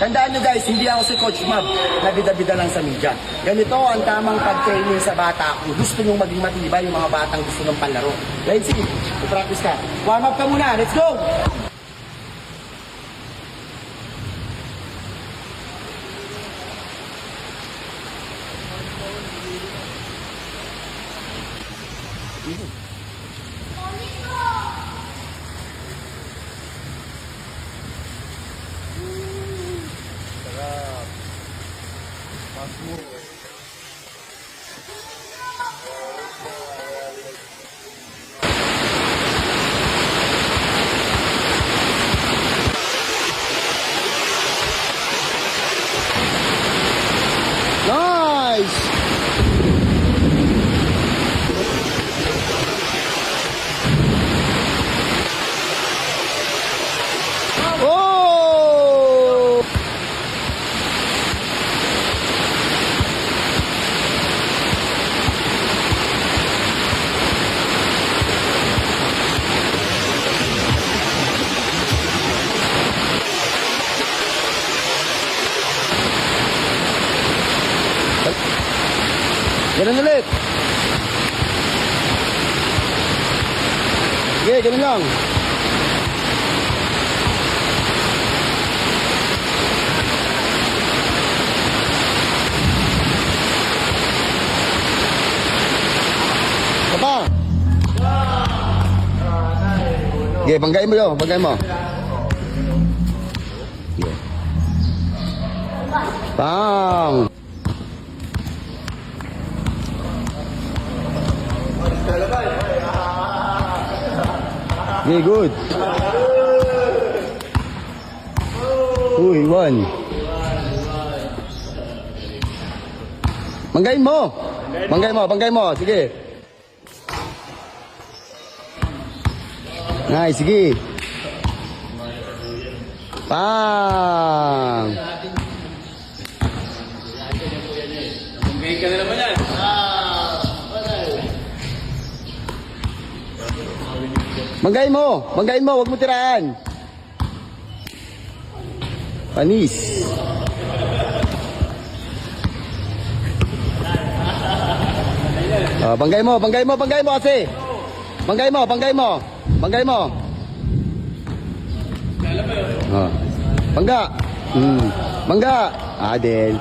Tandaan nyo guys, hindi ako si Coach Mab na bida-bida lang sa media. Ganito ang tamang pag-training sa bata kung gusto nyong maging matibay yung mga batang gusto ng panlaro. Dahil sige, i-practice ka. Warm up ka muna, let's go! Nice! Oh! Ganun ulit. Sige, ganun lang. Apa? Sige, banggain mo yun. Banggain mo. Sige. Bang! Okay, good. Uy, one. Banggain mo. Banggain mo, banggain mo. Sige. Nice, sige. Bang! Banggain ka na naman yan. Banggain mo, wag mo tirahan. Panis. Banggain mo kasi. Banggain mo. Bangga. Bangga. Adel.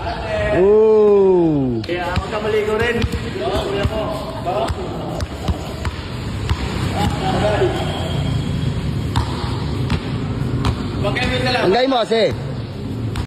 Ooh. Kaya ako kamaligo rin. Kuya mo. Banggain mo na lang. Banggain mo kasi.